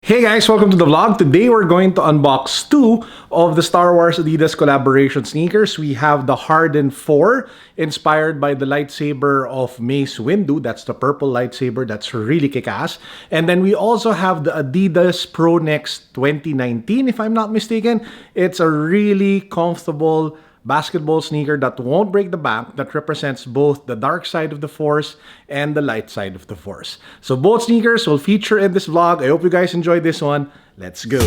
Hey guys, welcome to the vlog. Today we're going to unbox two of the Star Wars Adidas collaboration sneakers. We have the Harden 4, inspired by the lightsaber of Mace Windu. That's the purple lightsaber. That's really kick-ass. And then we also have the Adidas Pro Next 2019, if I'm not mistaken. It's a really comfortable basketball sneaker that won't break the bank, that represents both the dark side of the Force and the light side of the Force. So both sneakers will feature in this vlog. I hope you guys enjoyed this one. Let's go.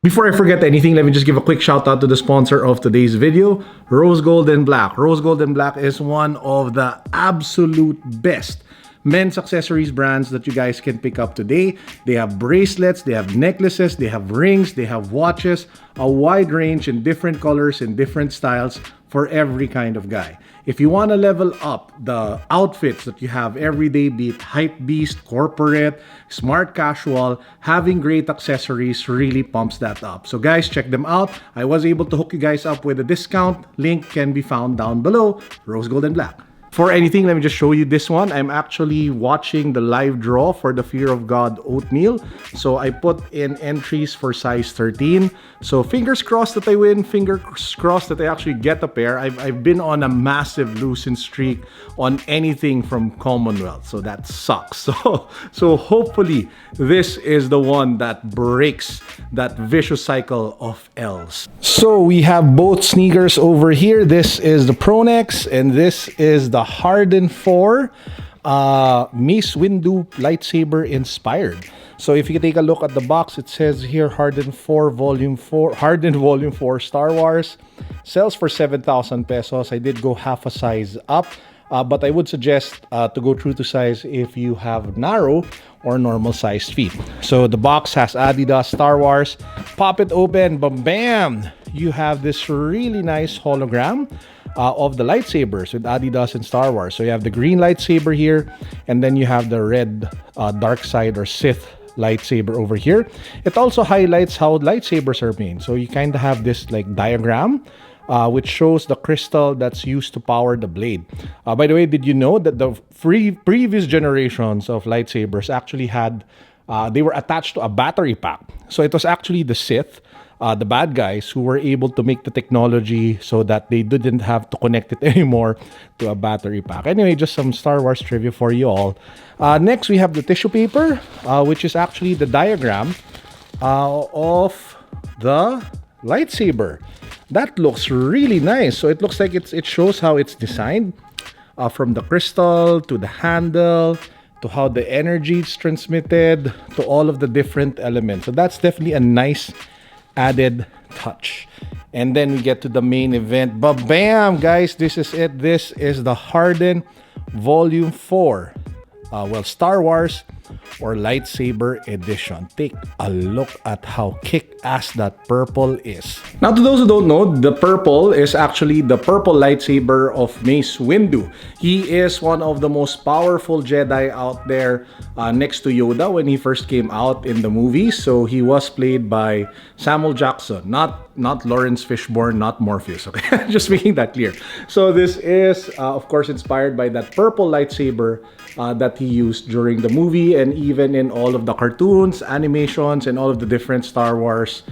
Before I forget anything, let me just give a quick shout out to the sponsor of today's video, Rose Gold and Black. Rose Gold and Black is one of the absolute best men's accessories brands that you guys can pick up today. They have bracelets, they have necklaces, they have rings, they have watches, a wide range in different colors and different styles for every kind of guy. If you want to level up the outfits that you have every day, be it hype beast, corporate, smart casual, having great accessories really pumps that up. So guys, check them out. I was able to hook you guys up with a discount. Link can be found down below. Rose Gold and Black. For anything, let me just show you this one. I'm actually watching the live draw for the Fear of God oatmeal. So I put in entries for size 13. So fingers crossed that I win. Fingers crossed that I actually get a pair. I've been on a massive losing streak on anything from Commonwealth. So that sucks. So hopefully this is the one that breaks that vicious cycle of L's. So we have both sneakers over here. This is the Pro Next and this is the Harden 4 Mace Windu lightsaber inspired. So if you take a look at the box, it says here Harden 4 Volume 4, Harden Volume 4 Star Wars. Sells for 7,000 pesos. I did go half a size up, but I would suggest to go true to size if you have narrow or normal sized feet. So the box has Adidas Star Wars. Pop it open, bam! You have this really nice hologram of the lightsabers with Adidas and Star Wars. So you have the green lightsaber here, and then you have the red dark side or Sith lightsaber over here. It also highlights how lightsabers are made. So you kind of have this like diagram which shows the crystal that's used to power the blade. By the way, did you know that the previous generations of lightsabers actually had, they were attached to a battery pack? So it was actually the Sith, the bad guys, who were able to make the technology so that they didn't have to connect it anymore to a battery pack. Anyway, just some Star Wars trivia for you all. Next, we have the tissue paper, which is actually the diagram of the lightsaber. That looks really nice. So it looks like it shows how it's designed, from the crystal to the handle to how the energy is transmitted to all of the different elements. So that's definitely a nice added touch. And then we get to the main event. But bam, guys, this is it. This is the Harden Volume 4. Star Wars or lightsaber edition. Take a look at how kick-ass that purple is. Now, to those who don't know, the purple is actually the purple lightsaber of Mace Windu. He is one of the most powerful Jedi out there, next to Yoda when he first came out in the movie. So he was played by Samuel Jackson, not Lawrence Fishburne, not Morpheus. Okay, just making that clear. So this is, of course, inspired by that purple lightsaber that he used during the movie and even in all of the cartoons, animations, and all of the different Star Wars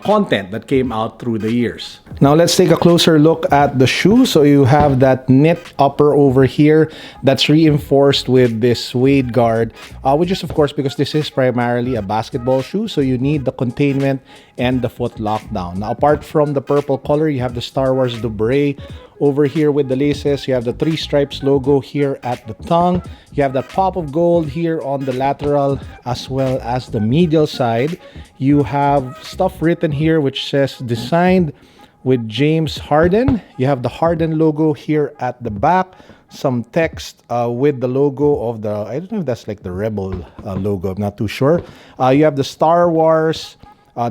content that came out through the years. Now let's take a closer look at the shoe. So you have that knit upper over here that's reinforced with this suede guard, which is of course because this is primarily a basketball shoe, so you need the containment and the foot lockdown. Now apart from the purple color, you have the Star Wars Dubre over here with the laces. You have the 3 stripes logo here at the tongue. You have that pop of gold here on the lateral as well as the medial side. You have stuff written here which says designed with James Harden. You have the Harden logo here at the back. Some text with the logo of the, I don't know if that's like the Rebel logo, I'm not too sure. You have the Star Wars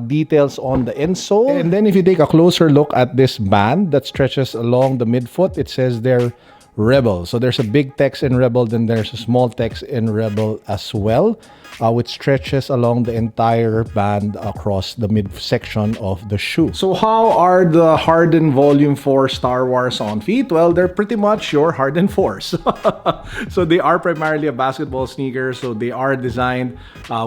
details on the insole. And then if you take a closer look at this band that stretches along the midfoot, it says there Rebel. So there's a big text in Rebel, then there's a small text in Rebel as well. which stretches along the entire band across the midsection of the shoe. So how are the Harden Volume 4 Star Wars on feet? Well, they're pretty much your Harden 4s. So they are primarily a basketball sneaker, so they are designed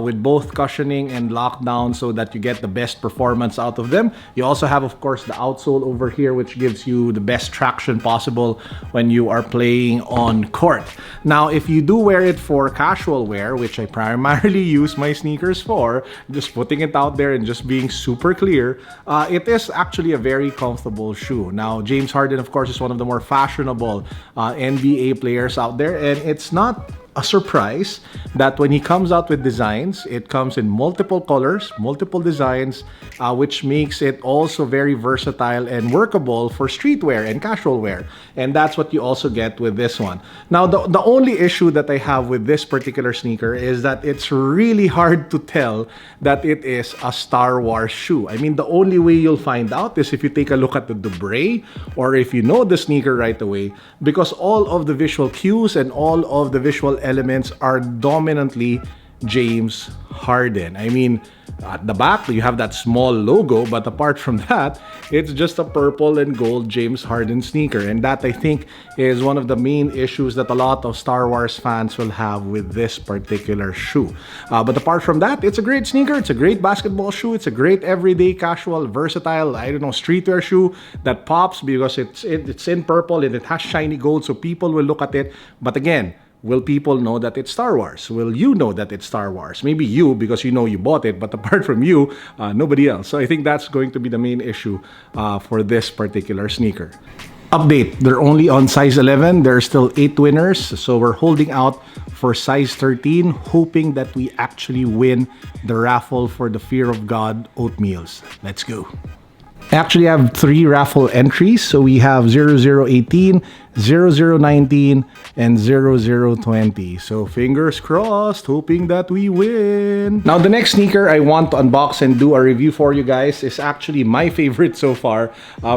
with both cushioning and lockdown so that you get the best performance out of them. You also have, of course, the outsole over here, which gives you the best traction possible when you are playing on court. Now, if you do wear it for casual wear, which I primarily use my sneakers for, just putting it out there and just being super clear, it is actually a very comfortable shoe. Now, James Harden, of course, is one of the more fashionable NBA players out there, and it's not a surprise that when he comes out with designs, it comes in multiple colors, multiple designs, which makes it also very versatile and workable for streetwear and casual wear. And that's what you also get with this one. Now, the only issue that I have with this particular sneaker is that it's really hard to tell that it is a Star Wars shoe. I mean, the only way you'll find out is if you take a look at the debris or if you know the sneaker right away, because all of the visual cues and all of the visual elements are dominantly James Harden. I mean, at the back, you have that small logo, but apart from that, it's just a purple and gold James Harden sneaker. And that, I think, is one of the main issues that a lot of Star Wars fans will have with this particular shoe. But apart from that, it's a great sneaker. It's a great basketball shoe. It's a great everyday, casual, versatile, I don't know, streetwear shoe that pops because it's in purple and it has shiny gold, so people will look at it. But again, will people know that it's Star Wars? Will you know that it's Star Wars? Maybe you, because you know you bought it, but apart from you, nobody else. So I think that's going to be the main issue for this particular sneaker. Update, they're only on size 11. There are still 8 winners. So we're holding out for size 13, hoping that we actually win the raffle for the Fear of God oatmeals. Let's go. I actually have 3 raffle entries. So we have 0018, 0019, and 0020. So fingers crossed, hoping that we win. Now, the next sneaker I want to unbox and do a review for you guys is actually my favorite so far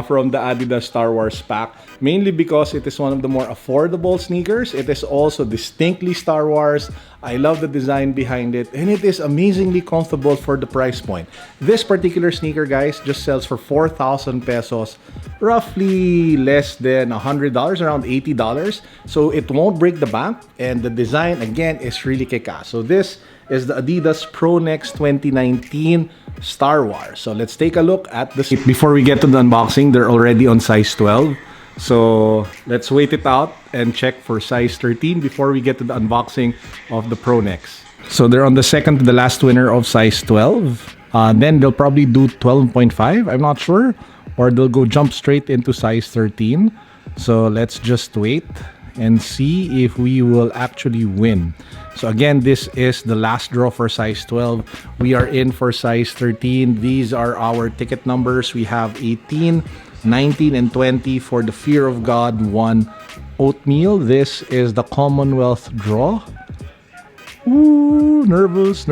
from the Adidas Star Wars pack. Mainly because it is one of the more affordable sneakers. It is also distinctly Star Wars. I love the design behind it, and it is amazingly comfortable for the price point. This particular sneaker, guys, just sells for 4,000 pesos, roughly less than $100, around $80. So it won't break the bank, and the design, again, is really kick-ass. So this is the Adidas Pro Next 2019 Star Wars. So let's take a look at the... Before we get to the unboxing, they're already on size 12. So let's wait it out and check for size 13 before we get to the unboxing of the Pro Next. So they're on the second to the last winner of size 12. Then they'll probably do 12.5, I'm not sure. Or they'll go jump straight into size 13. So let's just wait and see if we will actually win. So again, this is the last draw for size 12. We are in for size 13. These are our ticket numbers. We have 18, 19, and 20 for the Fear of God 1 oatmeal. This is the Commonwealth draw. Ooh, nervous.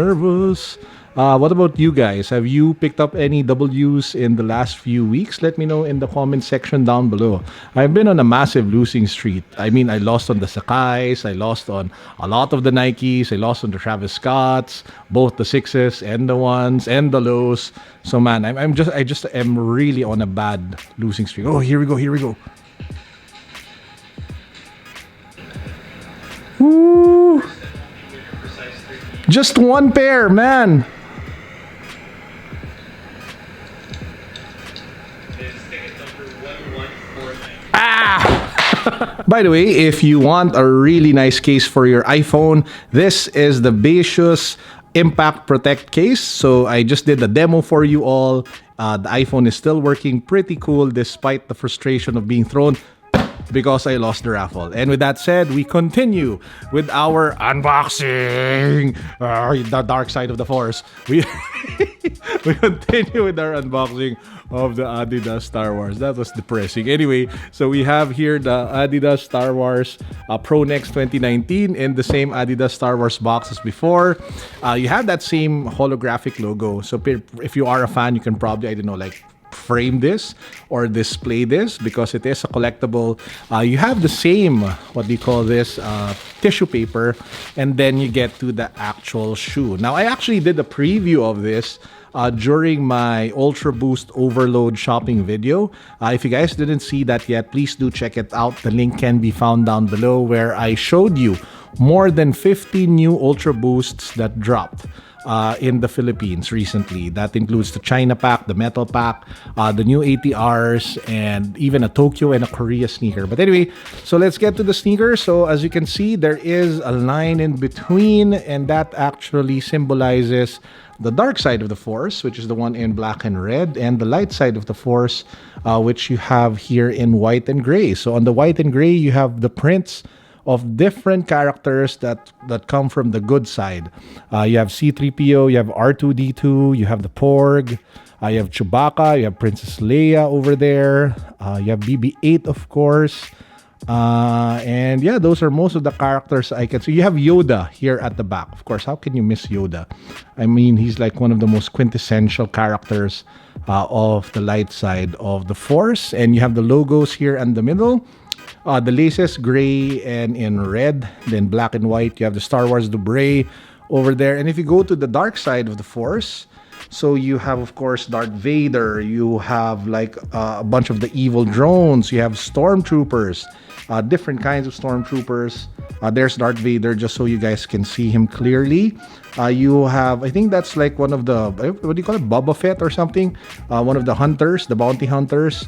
What about you guys? Have you picked up any W's in the last few weeks? Let me know in the comment section down below. I've been on a massive losing streak. I mean, I lost on the Sakai's, I lost on a lot of the Nikes, I lost on the Travis Scotts, both the 6s and the 1s and the lows. So man, I just am really on a bad losing streak. Oh, here we go. Woo! Just one pair, man. By the way, if you want a really nice case for your iPhone, this is the Bacious Impact Protect case. So I just did the demo for you all. The iPhone is still working pretty cool despite the frustration of being thrown because I lost the raffle. And with that said, we continue with our unboxing. The dark side of the force. We continue with our unboxing of the Adidas Star Wars. That was depressing. Anyway, so we have here the Adidas Star Wars Pro Next 2019 in the same Adidas Star Wars box as before. You have that same holographic logo. So if you are a fan, you can probably, I don't know, like frame this or display this because it is a collectible. You have the same, what do you call this, tissue paper, and then you get to the actual shoe. Now, I actually did a preview of this during my Ultra Boost Overload shopping video. If you guys didn't see that yet, please do check it out. The link can be found down below, where I showed you more than 50 new Ultra Boosts that dropped in the Philippines recently. That includes the China pack, the metal pack, the new ATRs, and even a Tokyo and a Korea sneaker. But anyway, so let's get to the sneakers. So as you can see, there is a line in between, and that actually symbolizes the dark side of the Force, which is the one in black and red, and the light side of the Force, which you have here in white and gray. So on the white and gray, you have the prints of different characters that come from the good side. You have C-3PO, you have R2-D2, you have the Porg, you have Chewbacca, you have Princess Leia over there, you have BB-8, of course. And yeah, those are most of the characters I can see. You have Yoda here at the back. Of course, how can you miss Yoda? I mean, he's like one of the most quintessential characters of the light side of the Force. And you have the logos here in the middle. The laces, gray and in red. Then black and white. You have the Star Wars Dubray over there. And if you go to the dark side of the Force, so you have, of course, Darth Vader. You have like a bunch of the evil drones. You have stormtroopers, different kinds of stormtroopers. There's Darth Vader, just so you guys can see him clearly. You have, I think that's like one of the, what do you call it, Boba Fett or something? One of the hunters, the bounty hunters.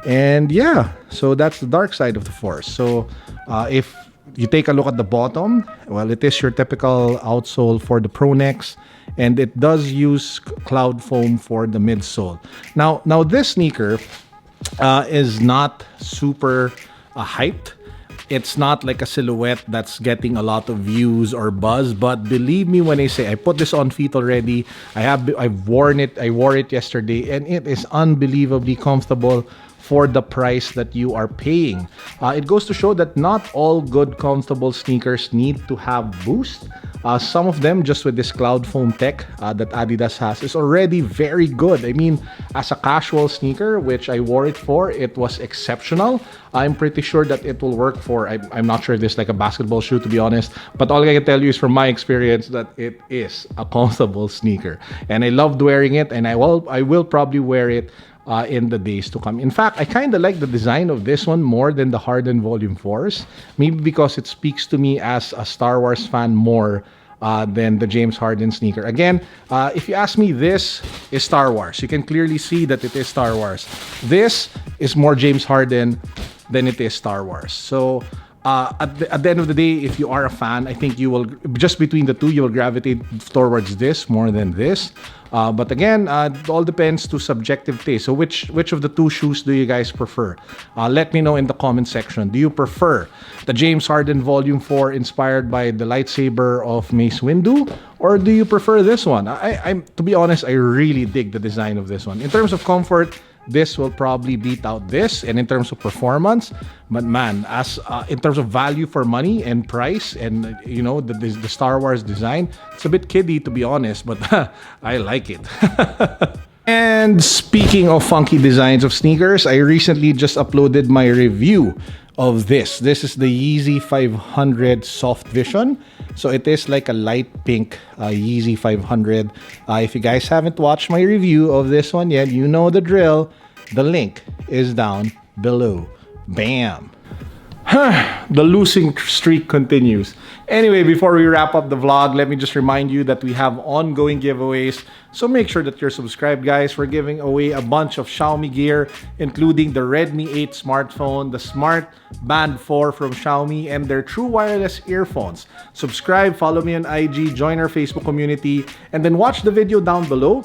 And yeah, so that's the dark side of the Force. So if you take a look at the bottom, well, it is your typical outsole for the Pro Necks, and it does use cloud foam for the midsole. Now this sneaker is not super hyped. It's not like a silhouette that's getting a lot of views or buzz, but believe me when I say I put this on feet already. I've worn it. I wore it yesterday, and it is unbelievably comfortable for the price that you are paying. It goes to show that not all good comfortable sneakers need to have boost. Some of them, just with this cloud foam tech that Adidas has, is already very good. I mean, as a casual sneaker, which I wore it for, it was exceptional. I'm pretty sure that it will work for, I'm not sure if this is like a basketball shoe, to be honest, but all I can tell you is from my experience that it is a comfortable sneaker. And I loved wearing it, and I will probably wear it in the days to come. In fact, I kind of like the design of this one more than the Harden Volume 4s. Maybe because it speaks to me as a Star Wars fan more than the James Harden sneaker. Again, if you ask me, this is Star Wars. You can clearly see that it is Star Wars. This is more James Harden than it is Star Wars. So at the end of the day, if you are a fan, I think you will, just between the two, you will gravitate towards this more than this. But again, it all depends to subjective taste. So which of the two shoes do you guys prefer? Let me know in the comment section. Do you prefer the James Harden Volume 4 inspired by the lightsaber of Mace Windu? Or do you prefer this one? To be honest, I really dig the design of this one. In terms of comfort, this will probably beat out this, and in terms of performance, but man, as in terms of value for money and price, and you know the Star Wars design, it's a bit kiddie to be honest, but I like it. And speaking of funky designs of sneakers, I recently just uploaded my review of this. This is the Yeezy 500 Soft Vision. So it is like a light pink Yeezy 500. If you guys haven't watched my review of this one yet, you know the drill. The link is down below. Bam! The losing streak continues. Anyway, before we wrap up the vlog, let me just remind you that we have ongoing giveaways. So make sure that you're subscribed, guys. We're giving away a bunch of Xiaomi gear, including the Redmi 8 smartphone, the Smart Band 4 from Xiaomi, and their true wireless earphones. Subscribe, follow me on IG, join our Facebook community, and then watch the video down below,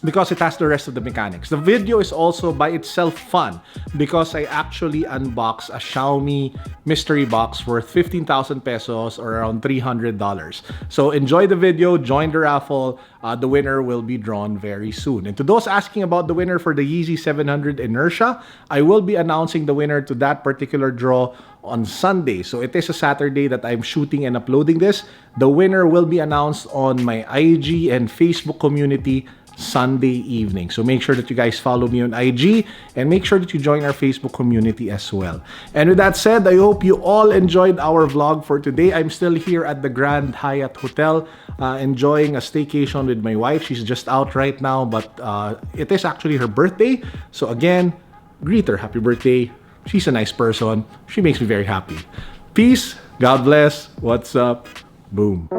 because it has the rest of the mechanics. The video is also by itself fun because I actually unbox a Xiaomi mystery box worth 15,000 pesos or around $300. So enjoy the video, join the raffle. The winner will be drawn very soon. And to those asking about the winner for the Yeezy 700 Inertia, I will be announcing the winner to that particular draw on Sunday. So it is a Saturday that I'm shooting and uploading this. The winner will be announced on my IG and Facebook community Sunday evening. So make sure that you guys follow me on IG and make sure that you join our Facebook community as well. And with that said, I hope you all enjoyed our vlog for today. I'm still here at the Grand Hyatt Hotel enjoying a staycation with my wife. She's just out right now, but it is actually her birthday. So again, greet her happy birthday. She's a nice person. She makes me very happy. Peace. God bless. What's up? Boom.